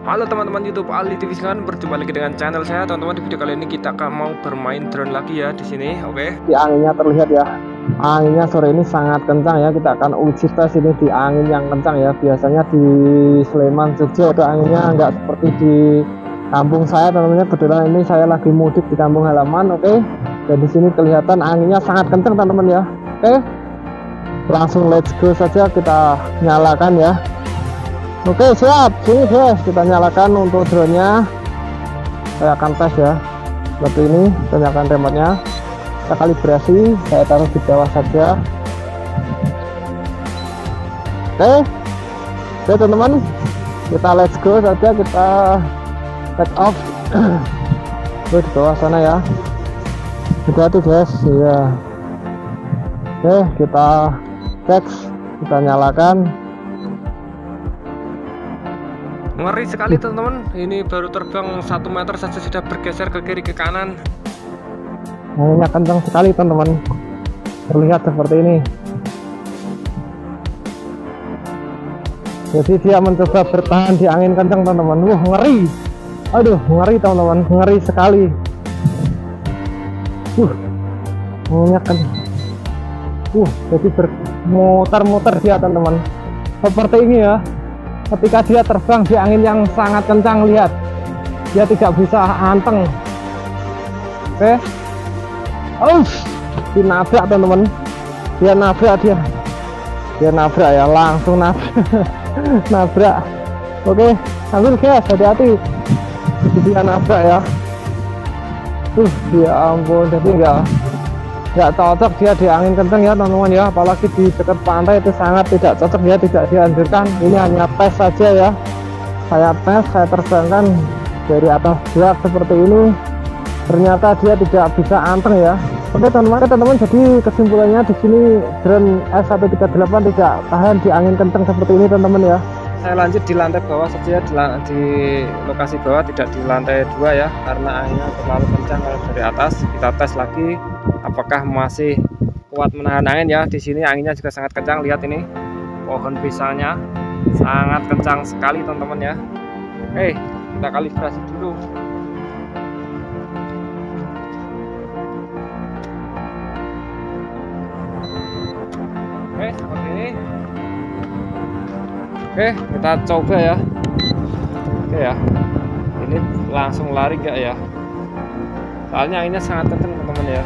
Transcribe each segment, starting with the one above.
Halo teman-teman YouTube Ali TV sekalian, berjumpa lagi dengan channel saya. Teman-teman, di video kali ini kita akan mau bermain drone lagi ya di sini. Oke. Di anginnya terlihat ya. Anginnya sore ini sangat kencang ya. Kita akan uji tes ini di angin yang kencang ya. Biasanya di Sleman, Jogja itu anginnya nggak seperti di kampung saya, teman-teman. Kebetulan ini saya lagi mudik di kampung halaman, oke. Dan di sini kelihatan anginnya sangat kencang, teman-teman ya. Oke. Langsung let's go saja, kita nyalakan ya. Oke, siap. Sini guys, kita nyalakan untuk drone-nya. Saya akan tes ya. Seperti ini, kita nyalakan remote-nya. Kita kalibrasi, saya taruh di bawah saja. Oke, teman-teman, kita let's go saja, kita take off. Di bawah sana ya. Hati-hati guys, ya. Oke, kita cek, kita nyalakan. Ngeri sekali teman-teman. Ini baru terbang 1 meter saja sudah bergeser ke kiri ke kanan. Anginnya kencang sekali teman-teman. Terlihat seperti ini. Jadi dia mencoba bertahan di angin kencang teman-teman. Wah, ngeri. Aduh, ngeri teman-teman, ngeri sekali. Anginnya kencang. Jadi bermuter-muter dia teman-teman. Seperti ini ya. Ketika dia terbang di angin yang sangat kencang, lihat dia tidak bisa anteng. Oke, dinabrak teman-teman, dia nabrak ya, langsung nabrak. Oke, ambil guys, hati-hati, dia nabrak ya. Ya ampun, jadi nggak cocok dia di angin kencang ya teman-teman ya, apalagi di dekat pantai itu sangat tidak cocok ya, tidak dianjurkan. Ini hanya tes saja ya, saya terbangkan dari atas berat seperti ini, ternyata dia tidak bisa anteng ya. Oke teman-teman, jadi kesimpulannya di sini drone S138 tidak tahan di angin kencang seperti ini teman-teman ya. Saya lanjut di lantai bawah saja, di lokasi bawah, tidak di lantai 2 ya, karena anginnya terlalu kencang. Kalau dari atas kita tes lagi apakah masih kuat menahan angin ya. Di sini anginnya juga sangat kencang, lihat ini pohon pisangnya sangat kencang sekali teman-teman ya. Kita kalibrasi dulu. Seperti ini. Kita coba ya. Ya, ini langsung lari enggak ya? Soalnya anginnya sangat kencang teman-teman ya.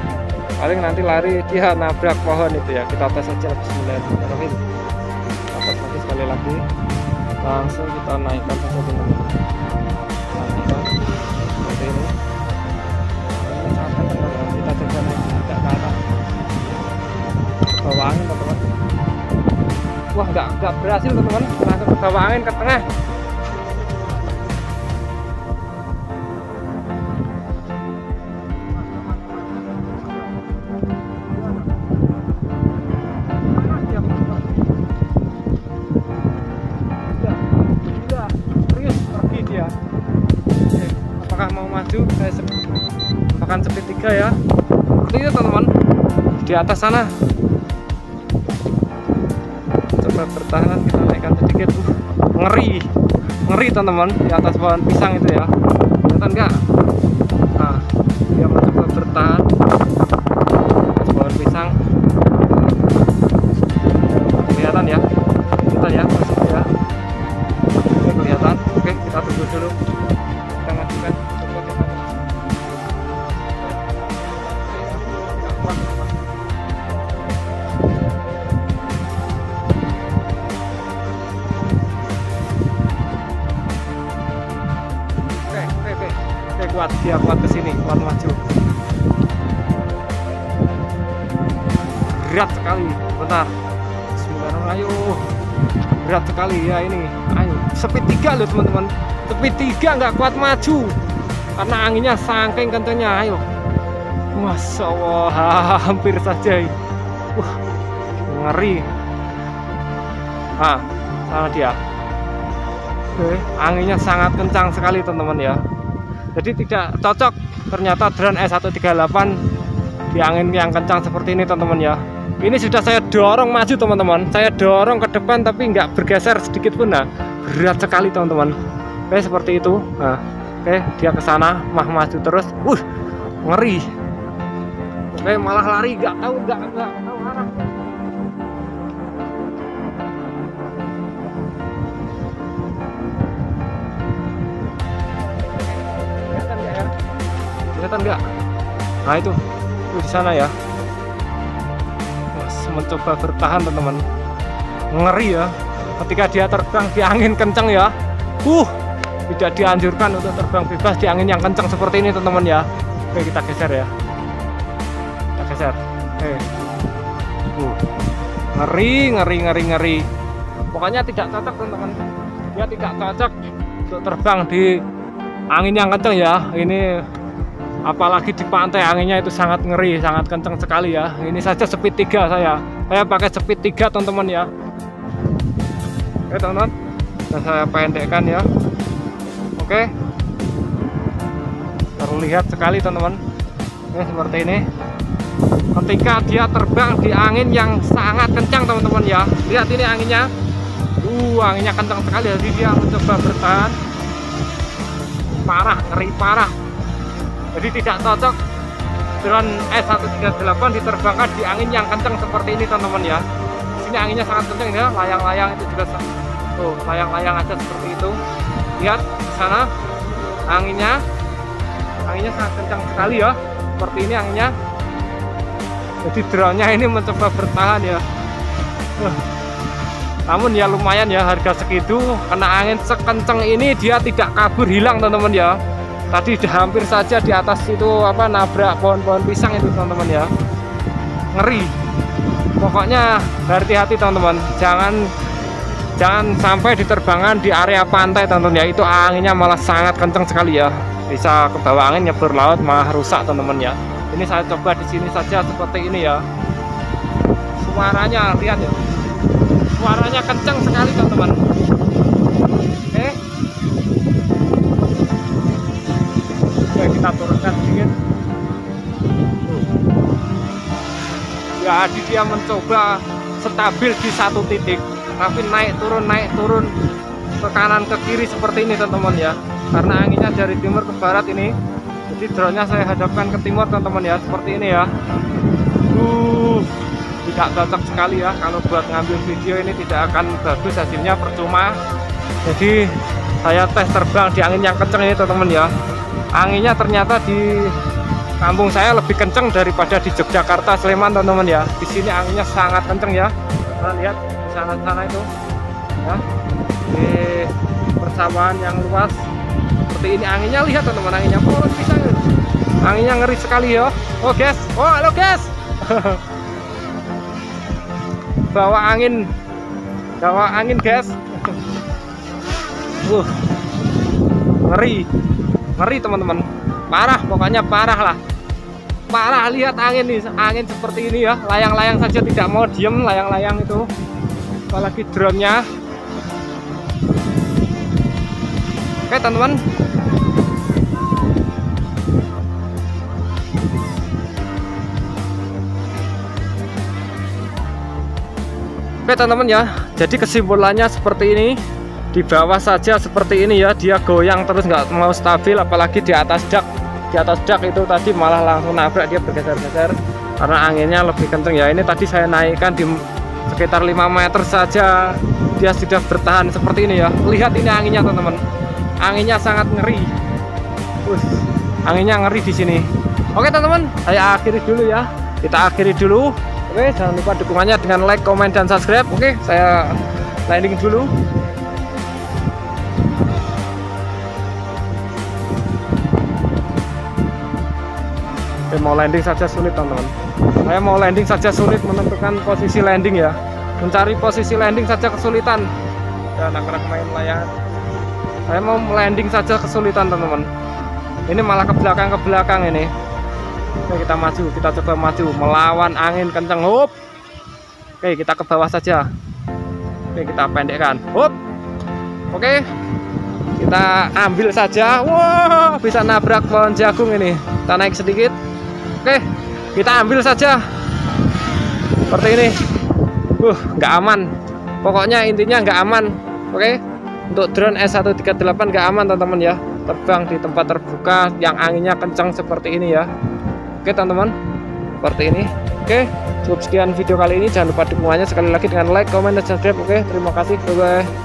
Paling nanti lari dia nabrak pohon itu ya. Kita tes aja. Bismillahirrahmanirrahim. Kita tes lagi sekali lagi. Langsung kita naikkan saja teman-teman. Naikkan seperti ini. Sangat kencang teman-teman. Kita coba naik ke atas. Bawa angin teman-teman. Wah, nggak berhasil teman-teman, langsung ke bawah angin ke tengah. Serius pergi dia. Apakah mau maju? Saya tekan speed 3 ya. Seperti itu teman-teman, di atas sana. Coba bertahan, kita naikkan sedikit. Ngeri teman-teman, di atas pohon pisang itu ya, kelihatan nggak? Nah, dia mencoba bertahan atas pohon pisang, kelihatan ya, masih ya. Oke, kelihatan. Oke, kita tunggu dulu, kita majukan. Dia kuat ke sini, kuat maju. Berat sekali, bentar. Bismillahirrahmanirrahim, ayo. Berat sekali ya ini. Ayo, speed 3 loh teman-teman. Speed 3 nggak kuat maju karena anginnya saking kencangnya. Ayo. Masya Allah, hampir saja. Ngeri. Sana dia. Anginnya sangat kencang sekali teman-teman ya. Jadi tidak cocok ternyata drone S138 di angin yang kencang seperti ini teman-teman ya. Ini sudah saya dorong maju teman-teman, saya dorong ke depan tapi nggak bergeser sedikit pun. Nah, berat sekali teman-teman. Oke, seperti itu. Nah, oke, dia ke sana, maju terus. Ngeri. Oke, malah lari, nggak tahu arah. Kelihatan nggak? Nah itu di sana ya. Mas mencoba bertahan teman-teman. Ngeri ya. Ketika dia terbang di angin kencang ya. Tidak dianjurkan untuk terbang bebas di angin yang kencang seperti ini teman-teman ya. Oke, kita geser ya. Kita geser. Oke. Ngeri. Pokoknya tidak cocok teman-teman. Dia tidak cocok untuk terbang di angin yang kencang ya. Ini apalagi di pantai anginnya itu sangat ngeri, sangat kencang sekali ya. Ini saja speed 3 saya pakai speed 3 teman-teman ya. Oke teman-teman, dan saya pendekkan ya. Oke, terlihat sekali teman-teman. Seperti ini. Ketika dia terbang di angin yang sangat kencang teman-teman ya. Lihat ini anginnya. Anginnya kencang sekali. Jadi dia mencoba bertahan. Ngeri parah. Jadi tidak cocok drone S138 diterbangkan di angin yang kencang seperti ini teman-teman ya. Di sini anginnya sangat kencang ya, layang-layang itu juga layang-layang aja seperti itu. Lihat di sana anginnya sangat kencang sekali ya. Seperti ini anginnya. Jadi drone-nya ini mencoba bertahan ya. Namun ya lumayan ya, harga segitu kena angin sekencang ini dia tidak kabur hilang teman-teman ya. Tadi hampir saja di atas itu nabrak pohon-pohon pisang itu teman-teman ya. Ngeri. Pokoknya hati-hati teman-teman. Jangan sampai diterbangkan di area pantai teman-teman ya. Itu anginnya malah sangat kencang sekali ya. Bisa ke bawah angin nyebur laut malah rusak teman-teman ya. Ini saya coba di sini saja seperti ini ya. Suaranya lihat ya. Suaranya kencang sekali teman-teman. Kita turunkan sedikit. Jadi dia mencoba stabil di satu titik, tapi naik turun ke kanan ke kiri seperti ini teman-teman ya. Karena anginnya dari timur ke barat ini, jadi drone-nya saya hadapkan ke timur teman-teman ya, seperti ini ya. Tidak cocok sekali ya, kalau buat ngambil video ini tidak akan bagus, hasilnya percuma. Jadi saya tes terbang di angin yang kencang ini teman-teman ya. Anginnya ternyata di kampung saya lebih kencang daripada di Yogyakarta, Sleman teman-teman ya. Di sini anginnya sangat kencang ya. Nah, lihat di sana itu ya. Di persawahan yang luas seperti ini anginnya, lihat teman-teman, anginnya pohon pisang. Anginnya ngeri sekali ya. Guys. Halo guys. Bawa angin guys. Ngeri teman-teman, parah, pokoknya parah lah. Lihat angin nih, angin seperti ini ya, layang-layang saja tidak mau diem, layang-layang itu, apalagi drone-nya. Oke teman-teman, ya, jadi kesimpulannya seperti ini. Di bawah saja seperti ini ya, dia goyang terus nggak mau stabil, apalagi di atas dak itu tadi malah langsung nabrak, dia bergeser-geser karena anginnya lebih kenceng ya. Ini tadi saya naikkan di sekitar 5 meter saja dia sudah bertahan seperti ini ya. Lihat ini anginnya teman-teman, anginnya sangat ngeri. Anginnya ngeri di sini. Oke teman-teman, saya akhiri dulu ya, kita akhiri dulu. Oke, jangan lupa dukungannya dengan like, komen, dan subscribe. Oke, saya landing dulu. Mau landing saja sulit teman-teman. Saya mau landing saja sulit menentukan posisi landing ya. Mencari posisi landing saja kesulitan. Dan anak-anak main layar. Saya mau landing saja kesulitan teman-teman. Ini malah ke belakang ini. Oke, kita maju, kita coba maju melawan angin kencang. Oke, kita ke bawah saja. Oke, kita pendekkan. Oke. Kita ambil saja. Wah, bisa nabrak pohon jagung ini. Kita naik sedikit. Oke, kita ambil saja seperti ini. Nggak aman, pokoknya intinya nggak aman. Oke, Untuk drone S138 nggak aman teman-teman ya, terbang di tempat terbuka yang anginnya kencang seperti ini ya. Oke teman-teman, seperti ini. Oke, cukup sekian video kali ini. Jangan lupa dukungannya sekali lagi dengan like, comment, dan subscribe. Oke, terima kasih, bye bye.